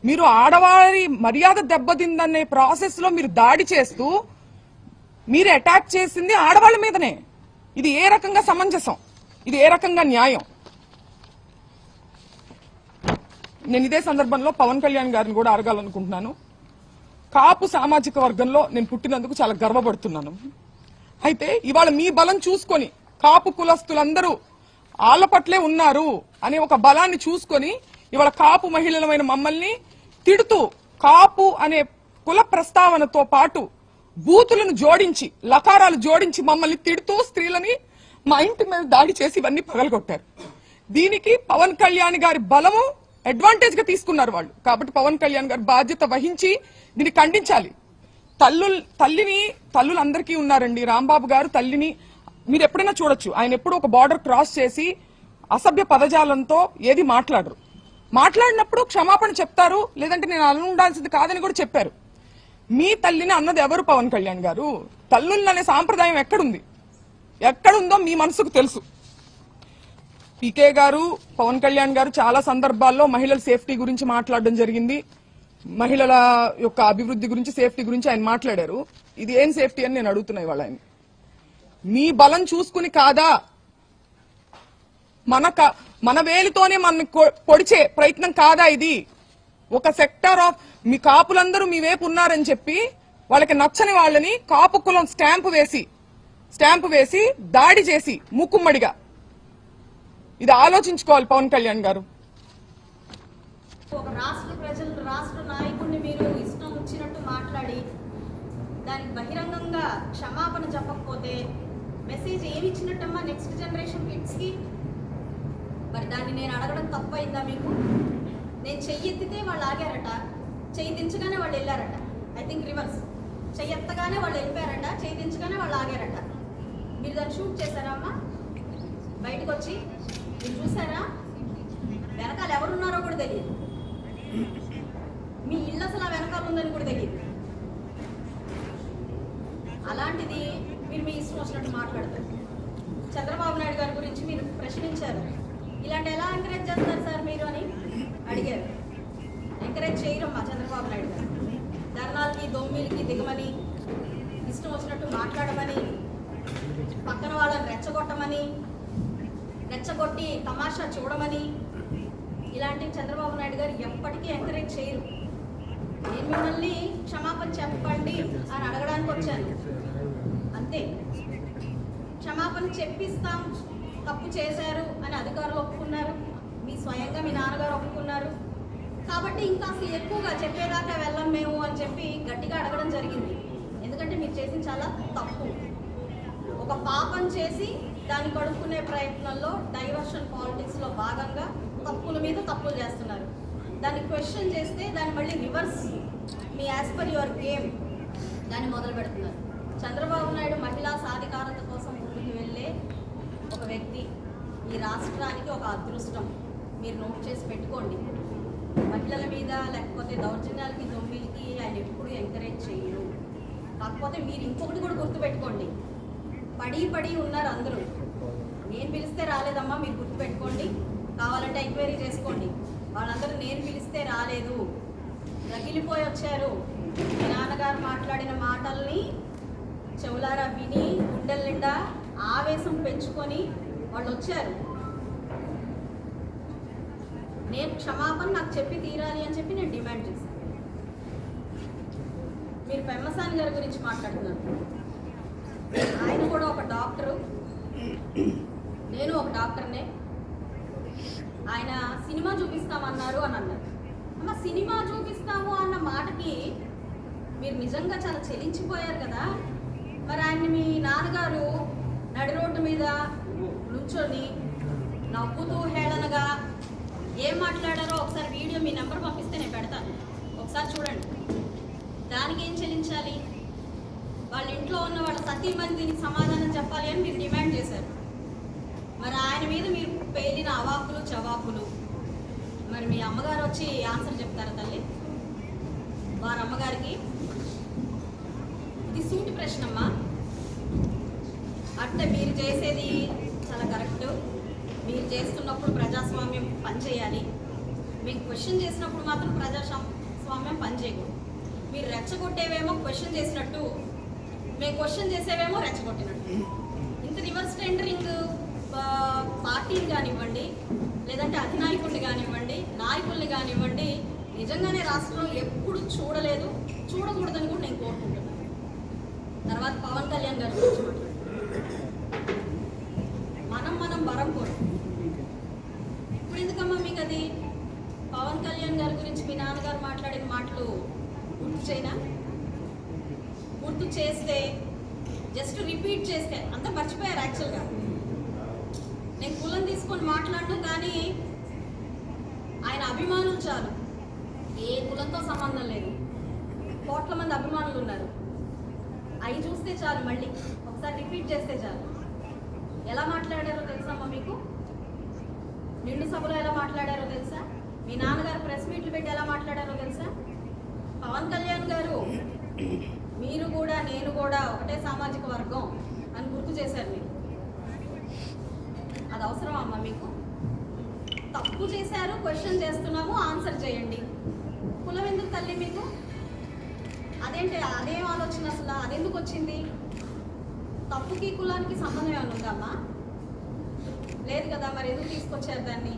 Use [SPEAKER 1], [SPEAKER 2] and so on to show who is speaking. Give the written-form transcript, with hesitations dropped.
[SPEAKER 1] మీరు ఆడవారి మర్యాద దెబ్బతిందనే ప్రాసెస్ లో మీరు దాడి చేస్తూ మీరు అటాక్ చేసింది ఆడవాళ్ళ మీదనే. ఇది ఏ రకంగా సమంజసం? ఇది ఏ రకంగా న్యాయం? నేను ఇదే సందర్భంలో పవన్ కళ్యాణ్ గారిని కూడా అడగాలనుకుంటున్నాను. కాపు సామాజిక వర్గంలో నేను పుట్టినందుకు చాలా గర్వపడుతున్నాను. అయితే ఇవాళ మీ బలం చూసుకొని కాపు కులస్తులందరూ ఆళ్ల పట్లే ఉన్నారు అనే ఒక బలాన్ని చూసుకొని ఇవాళ కాపు మహిళలమైన మమ్మల్ని తిడుతూ కాపు అనే కుల ప్రస్తావనతో పాటు బూతులను జోడించి లకారాలు జోడించి మమ్మల్ని తిడుతూ స్త్రీలని మా ఇంటి మీద దాడి చేసి ఇవన్నీ పగలగొట్టారు. దీనికి పవన్ కళ్యాణ్ గారి బలము అడ్వాంటేజ్ గా తీసుకున్నారు వాళ్ళు. కాబట్టి పవన్ కళ్యాణ్ గారు బాధ్యత వహించి దీన్ని ఖండించాలి. తల్లులందరికీ ఉన్నారండి. రాంబాబు గారు తల్లిని మీరు ఎప్పుడైనా చూడొచ్చు. ఆయన ఎప్పుడు ఒక బార్డర్ క్రాస్ చేసి అసభ్య పదజాలంతో ఏది మాట్లాడరు. మాట్లాడినప్పుడు క్షమాపణ చెప్తారు, లేదంటే నేను అలా ఉండాల్సింది కాదని కూడా చెప్పారు. మీ తల్లిని అన్నది ఎవరు? పవన్ కళ్యాణ్ గారు. తల్లులనే సాంప్రదాయం ఎక్కడుందో మీ మనసుకు తెలుసు. పీకే గారు, పవన్ కళ్యాణ్ గారు చాలా సందర్భాల్లో మహిళల సేఫ్టీ గురించి మాట్లాడడం జరిగింది. మహిళల యొక్క అభివృద్ధి గురించి, సేఫ్టీ గురించి ఆయన మాట్లాడారు. ఇది ఏం సేఫ్టీ అని నేను అడుగుతున్నా ఇవాళ ఆయన. మీ బలం చూసుకుని కాదా, మన వేలితోనే మన పొడిచే ప్రయత్నం కాదా ఇది? ఒక సెక్టర్ ఆఫ్ మీ కాపులందరూ మీ వైపు ఉన్నారని చెప్పి వాళ్ళకి నచ్చని వాళ్ళని కాపు కులం స్టాంపు వేసి దాడి చేసి మూకుమ్మడిగా, ఇది ఆలోచించుకోవాలి పవన్ కళ్యాణ్ గారు.
[SPEAKER 2] ఒక రాష్ట్ర ప్రజలు, రాష్ట్ర నాయకుడిని మీరు ఇష్టం వచ్చినట్టు మాట్లాడి దానికి బహిరంగంగా క్షమాపణ చెప్పకపోతే మెసేజ్ ఏమి ఇచ్చినట్టమ్మా నెక్స్ట్ జనరేషన్ కిడ్స్ కి? మరి దాన్ని నేను అడగడం తప్పైందా మీకు? నేను చెయ్యి ఎత్తితే వాళ్ళు ఆగారట, చెయ్యి దించగానే వాళ్ళు వెళ్ళారట. ఐ థింక్ రివర్స్, చెయ్యి ఎత్తగానే వాళ్ళు వెళ్ళిపోయారట, చెయ్యి దించగానే వాళ్ళు ఆగారట. మీరు దాన్ని షూట్ చేశారా అమ్మా? బయటకు వచ్చి మీరు చూసారా? వెనకాల ఎవరున్నారో కూడా తెలియదు. మీ ఇల్లు అసలు ఆ వెనకాల ఉందని కూడా తెలియదు. అలాంటిది మీరు మీ ఇష్టం వచ్చినట్టు మాట్లాడతారు. చంద్రబాబు నాయుడు గారి గురించి మీరు ప్రశ్నించారు. ఇలాంటి ఎలా ఎంకరేజ్ చేస్తారు సార్ మీరు అని అడిగారు. ఎంకరేజ్ చేయరమ్మా చంద్రబాబు నాయుడు గారు. ధర్నాలకి దొమ్మిలకి దిగమని, ఇష్టం వచ్చినట్టు మాట్లాడమని, పక్కన వాళ్ళని రెచ్చగొట్టి తమాషా చూడమని ఇలాంటి చంద్రబాబు నాయుడు గారు ఎప్పటికీ ఎంకరేజ్ చేయరు. నేను మిమ్మల్ని క్షమాపణ చెప్పండి అని అడగడానికి వచ్చాను అంతే. క్షమాపణ చెప్పిస్తాం, తప్పు చేశారు అని అధికారులు ఒప్పుకున్నారు, మీ స్వయంగా మీ నాన్నగారు ఒప్పుకున్నారు. కాబట్టి ఇంకా ఎక్కువగా చెప్పేదాకా వెళ్ళం మేము అని చెప్పి గట్టిగా అడగడం జరిగింది. ఎందుకంటే మీరు చేసిన చాలా తప్పు. ఒక పాపం చేసి దాన్ని కడుక్కునే ప్రయత్నంలో డైవర్షన్ పాలిటిక్స్లో భాగంగా తప్పుల మీద తప్పులు చేస్తున్నారు. దాన్ని క్వశ్చన్ చేస్తే దాన్ని మళ్ళీ reverse me as per your game దాన్ని మొదలు పెడుతున్నారు. చంద్రబాబు నాయుడు మహిళా సాధికారత కోసం ముందుకు వెళ్ళే ఒక వ్యక్తి. ఈ రాష్ట్రానికి ఒక అదృష్టం, మీరు నోట్ చేసి పెట్టుకోండి. మహిళల మీద లేకపోతే దౌర్జన్యాలకి దొంగిలికి ఆయన ఎప్పుడు ఎంకరేజ్ చేయరు. కాకపోతే మీరు ఇంకొకటి కూడా గుర్తుపెట్టుకోండి, పడి ఉన్నారు అందరూ. నేను పిలిస్తే రాలేదమ్మా, మీరు గుర్తుపెట్టుకోండి. కావాలంటే ఎంక్వైరీ చేసుకోండి. వాళ్ళందరూ నేను పిలిస్తే రాలేదు, రగిలిపోయి వచ్చారు. మీ నాన్నగారు మాట్లాడిన మాటల్ని చెవులారా విని గుండెల నిండా ఆవేశం పెంచుకొని వాళ్ళు వచ్చారు. నేను క్షమాపణ నాకు చెప్పి తీరాలి అని చెప్పి నేను డిమాండ్ చేశాను. మీరు పెమ్మసాని గారి గురించి మాట్లాడుతున్నారు. ఆయన కూడా ఒక డాక్టరు, నేను ఒక డాక్టర్నే. ఆయన సినిమా చూపిస్తామన్నారు అని అన్నారు. అమ్మ, సినిమా చూపిస్తాము అన్న మాటకి మీరు నిజంగా చాలా చెలించిపోయారు కదా. మరి ఆయన్ని మీ నాన్నగారు నడి రోడ్డు మీద నుంచొని నవ్వుతూ హేళనగా ఏం మాట్లాడారో ఒకసారి వీడియో మీ నెంబర్ పంపిస్తే నేను పెడతాను, ఒకసారి చూడండి. దానికి ఏం చెల్లించాలి? వాళ్ళ ఇంట్లో ఉన్న వాళ్ళ సతీమణి దీనికి సమాధానం చెప్పాలి అని మీరు డిమాండ్ చేశారు. మరి ఆయన మీద మీరు పేలిన అవాకులు చవాకులు, మరి మీ అమ్మగారు వచ్చి ఆన్సర్ చెప్తారా తల్లి? వారి అమ్మగారికి ఇది సూటి ప్రశ్నమ్మా. అంటే మీరు చేసేది చాలా కరెక్ట్. మీరు చేస్తున్నప్పుడు ప్రజాస్వామ్యం పనిచేయాలి. మీకు క్వశ్చన్ చేసినప్పుడు మాత్రం మేము పని చేయకూడదు. మీరు రెచ్చగొట్టేవేమో క్వశ్చన్ చేసినట్టు, మేము క్వశ్చన్ చేసేవేమో రెచ్చగొట్టినట్టు. ఇంత రివర్స్ టెండరింగ్ పార్టీని కానివ్వండి, లేదంటే అధినాయకుడిని కానివ్వండి, నాయకుల్ని కానివ్వండి, నిజంగానే రాష్ట్రంలో ఎప్పుడు చూడలేదు, చూడకూడదని కూడా నేను కోరుకుంటున్నాను. తర్వాత పవన్ కళ్యాణ్ గారి గురించి మాట్లాడుతున్నాను. మనం వరం కోరు. ఇప్పుడు ఎందుకమ్మా మీకు అది? పవన్ కళ్యాణ్ గారి గురించి మీ నాన్నగారు మాట్లాడిన మాటలు గుర్తు చేయనా? గుర్తు చేస్తే, జస్ట్ రిపీట్ చేస్తే అంతా మర్చిపోయారు యాక్చువల్గా. నేను కులం తీసుకొని మాట్లాడను, కానీ ఆయన అభిమానులు చాలు. ఏ కులంతో సంబంధం లేదు, కోట్ల మంది అభిమానులు ఉన్నారు. అవి చూస్తే చాలు, మళ్ళీ ఒకసారి రిపీట్ చేస్తే చాలు. ఎలా మాట్లాడారో తెలుసమ్మా మీకు? నిండు సభలో ఎలా మాట్లాడారో తెలుసా? మీ నాన్నగారు ప్రెస్ మీట్లు పెట్టి ఎలా మాట్లాడారో తెలుసా? పవన్ కళ్యాణ్ గారు మీరు కూడా నేను కూడా ఒకటే సామాజిక వర్గం అని గుర్తు చేశారు మీరు. అది అవసరం అమ్మా మీకు? తప్పు చేశారు, క్వశ్చన్ చేస్తున్నాము, ఆన్సర్ చేయండి. కులం ఎందుకు తల్లి మీకు? అదేంటి, అదేం ఆలోచన అసలు? అదెందుకు వచ్చింది? తప్పుకి కులానికి సంబంధం ఏమైనా ఉందమ్మా? లేదు కదా, మరి ఎందుకు తీసుకొచ్చారు దాన్ని?